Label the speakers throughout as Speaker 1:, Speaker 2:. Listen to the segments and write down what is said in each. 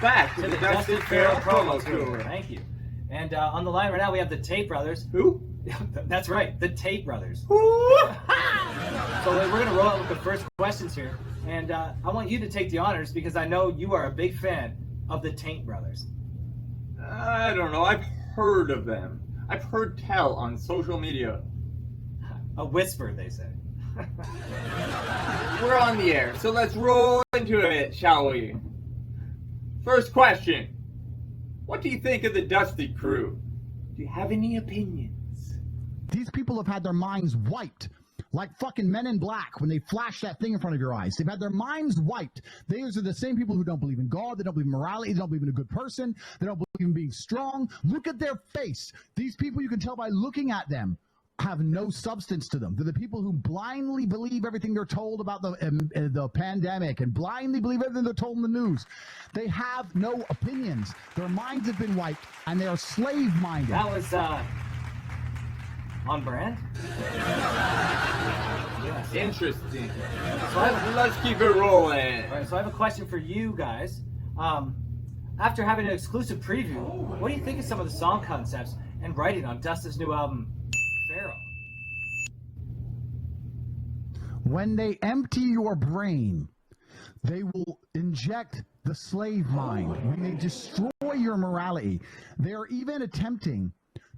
Speaker 1: back to the DUSTiD Pharaoh promo tour.
Speaker 2: Thank you. And on the line right now we have the Tate brothers.
Speaker 1: Who?
Speaker 2: That's right, the Tate brothers. So we're going to roll out with the first questions here. And I want you to take the honors because I know you are a big fan of the Tate brothers.
Speaker 1: I don't know. I've heard of them. I've heard tell on social media.
Speaker 2: A whisper, they say.
Speaker 1: We're on the air, so let's roll into it, shall we? First question. What do you think of the DUSTiD crew? Do you have any opinions?
Speaker 3: These people have had their minds wiped. Like fucking Men in Black when they flash that thing in front of your eyes. They've had their minds wiped. These are the same people who don't believe in God. They don't believe in morality. They don't believe in a good person. They don't believe in being strong. Look at their face. These people, you can tell by looking at them, have no substance to them. They're the people who blindly believe everything they're told about the pandemic and blindly believe everything they're told in the news. They have no opinions. Their minds have been wiped, and they are slave-minded.
Speaker 2: That was, on brand? Yes.
Speaker 1: Interesting. So let's keep it rolling.
Speaker 2: All right, so I have a question for you guys. After having an exclusive preview, what do you think of some of the song concepts and writing on DUSTiD's new album, Pharaoh?
Speaker 3: When they empty your brain, they will inject the slave mind. When they destroy your morality, they are even attempting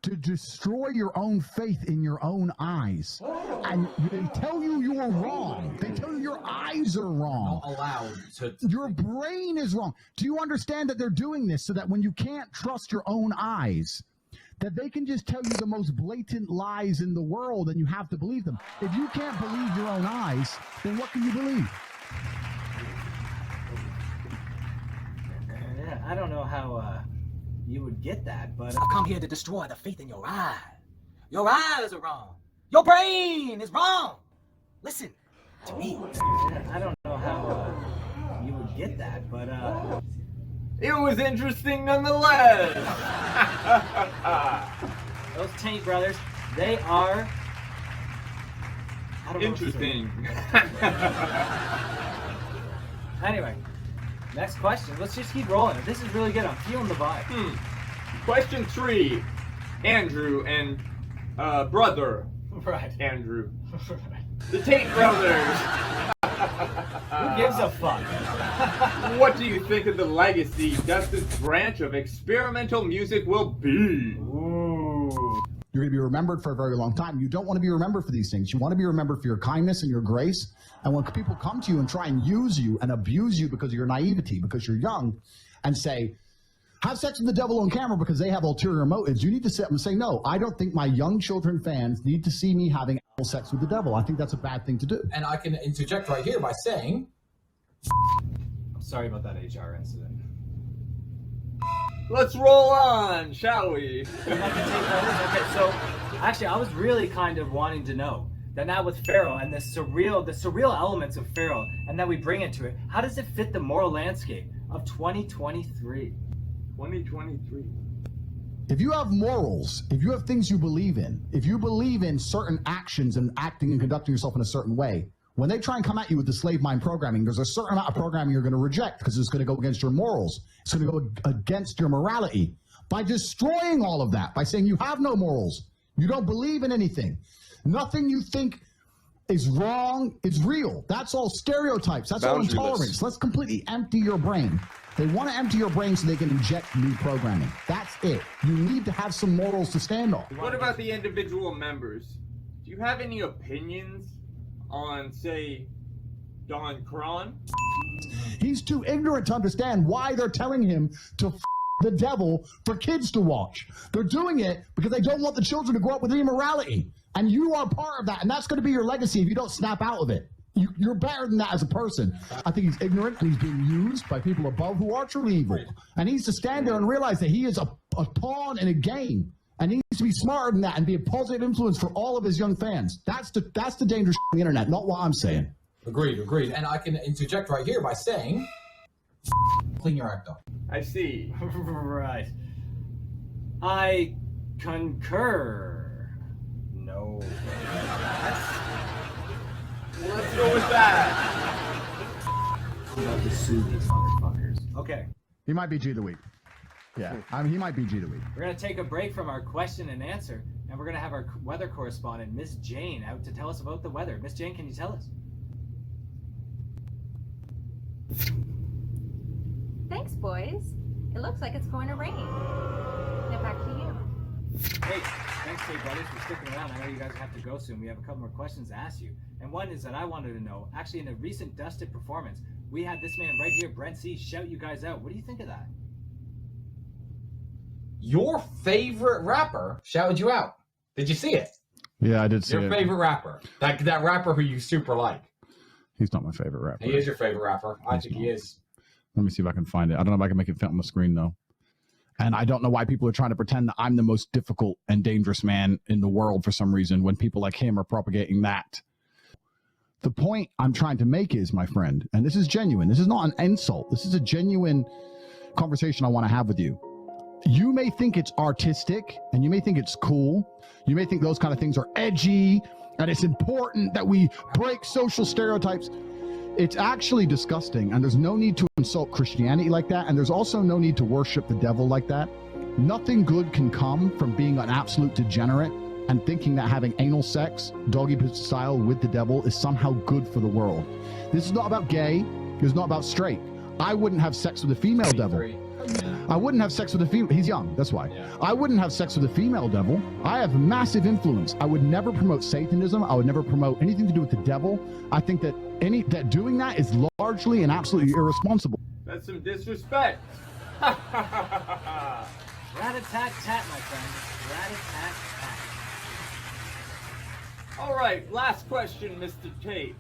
Speaker 3: to destroy your own faith in your own eyes. And they tell you you're wrong. They tell you your eyes are wrong.
Speaker 4: Not allowed to.
Speaker 3: Your brain is wrong. Do you understand that they're doing this so that when you can't trust your own eyes, that they can just tell you the most blatant lies in the world and you have to believe them? If you can't believe your own eyes, then what can you believe?
Speaker 2: Yeah, I don't know how you would get that, but
Speaker 4: I've come here to destroy the faith in your eyes. Your eyes are wrong. Your brain is wrong. Listen to me.
Speaker 2: I don't know how you would get that, but
Speaker 1: it was interesting nonetheless.
Speaker 2: those Tate brothers, they are
Speaker 1: Interesting.
Speaker 2: Anyway, next question. Let's just keep rolling. This is really good. I'm feeling the vibe.
Speaker 1: Question 3. Andrew and brother.
Speaker 2: Right.
Speaker 1: Andrew. The Tate brothers.
Speaker 2: Who gives a fuck?
Speaker 1: What do you think of the legacy DUSTiD's branch of experimental music will be?
Speaker 2: Ooh.
Speaker 3: You're going to be remembered for a very long time. You don't want to be remembered for these things. You want to be remembered for your kindness and your grace. And when people come to you and try and use you and abuse you because of your naivety, because you're young, and say, have sex with the devil on camera because they have ulterior motives, you need to sit up and say, no, I don't think my young children fans need to see me having sex with the devil. I think that's a bad thing to do.
Speaker 4: And I can interject right here by saying,
Speaker 2: I'm sorry about that HR incident.
Speaker 1: Let's roll on, shall we?
Speaker 2: Okay, so actually I was really kind of wanting to know that now with Pharaoh and the surreal elements of Pharaoh, and that we bring into it, how does it fit the moral landscape of 2023?
Speaker 1: 2023.
Speaker 3: If you have morals, if you have things you believe in, if you believe in certain actions and acting and conducting yourself in a certain way, when they try and come at you with the slave mind programming, there's a certain amount of programming you're going to reject because it's going to go against your morals. It's going to go against your morality. By destroying all of that, by saying you have no morals, you don't believe in anything, nothing you think is wrong is real. That's all stereotypes. That's all intolerance. Let's completely empty your brain. They want to empty your brain so they can inject new programming. That's it. You need to have some morals to stand on.
Speaker 1: What about the individual members? Do you have any opinions on, say, Don Cron?
Speaker 3: He's too ignorant to understand why they're telling him to the devil for kids to watch. They're doing it because they don't want the children to grow up with any morality. And you are part of that, and that's going to be your legacy if you don't snap out of it. You're better than that as a person. I think he's ignorant and he's being used by people above who are truly evil. And he needs to stand there and realize that he is a pawn in a game. And he needs to be smarter than that and be a positive influence for all of his young fans. That's the dangerous on the internet, not what I'm saying.
Speaker 4: Agreed. And I can interject right here by saying, clean your act up.
Speaker 1: I see.
Speaker 2: Right. I concur. No.
Speaker 1: Let's go with that.
Speaker 2: I'm about to sue these motherfuckers. Okay.
Speaker 3: He might be G of the week. Yeah, I mean, he might be G of the week.
Speaker 2: We're going to take a break from our question and answer, and we're going to have our weather correspondent, Miss Jane, out to tell us about the weather. Miss Jane, can you tell us?
Speaker 5: Thanks, boys. It looks like it's going to rain. Now back to you.
Speaker 2: Great. Thanks, Tate brothers, for sticking around. I know you guys have to go soon. We have a couple more questions to ask you. And one is that I wanted to know, actually in a recent DUSTiD performance, we had this man right here, Brent C, shout you guys out. What do you think of that?
Speaker 6: Your favorite rapper shouted you out. Did you see it?
Speaker 3: Yeah, I did see
Speaker 6: Your favorite rapper. That rapper who you super like.
Speaker 3: He's not my favorite rapper.
Speaker 6: He is your favorite rapper. I think he is.
Speaker 3: Let me see if I can find it. I don't know if I can make it fit on the screen, though. And I don't know why people are trying to pretend that I'm the most difficult and dangerous man in the world for some reason when people like him are propagating that. The point I'm trying to make is, my friend, and this is genuine. This is not an insult. This is a genuine conversation I want to have with you. You may think it's artistic and you may think it's cool. You may think those kind of things are edgy and it's important that we break social stereotypes. It's actually disgusting, and there's no need to insult Christianity like that, and there's also no need to worship the devil like that. Nothing good can come from being an absolute degenerate and thinking that having anal sex, doggy style, with the devil is somehow good for the world. This is not about gay. It's not about straight. I wouldn't have sex with a female devil. I wouldn't have sex with a female. He's young, that's why. Yeah. I wouldn't have sex with a female devil. I have massive influence. I would never promote Satanism. I would never promote anything to do with the devil. I think that doing that is largely and absolutely irresponsible.
Speaker 1: That's some disrespect.
Speaker 2: Rat-a-tat-tat, my friend. Rat-a-tat-tat.
Speaker 1: All right, last question, Mr. Tate.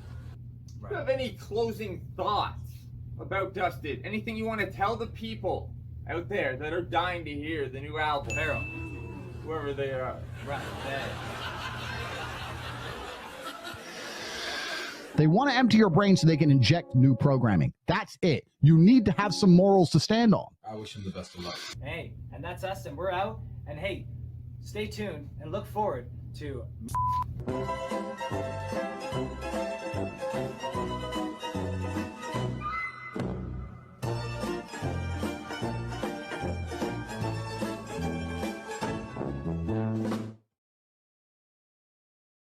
Speaker 1: Do you have any closing thoughts about DUSTiD? Anything you want to tell the people out there that are dying to hear the new album?
Speaker 2: Pharaoh.
Speaker 1: Whoever they are.
Speaker 2: Right there.
Speaker 3: They want to empty your brain so they can inject new programming. That's it. You need to have some morals to stand on.
Speaker 6: I wish him the best of luck.
Speaker 2: Hey, and that's us, and we're out. And hey, stay tuned and look forward to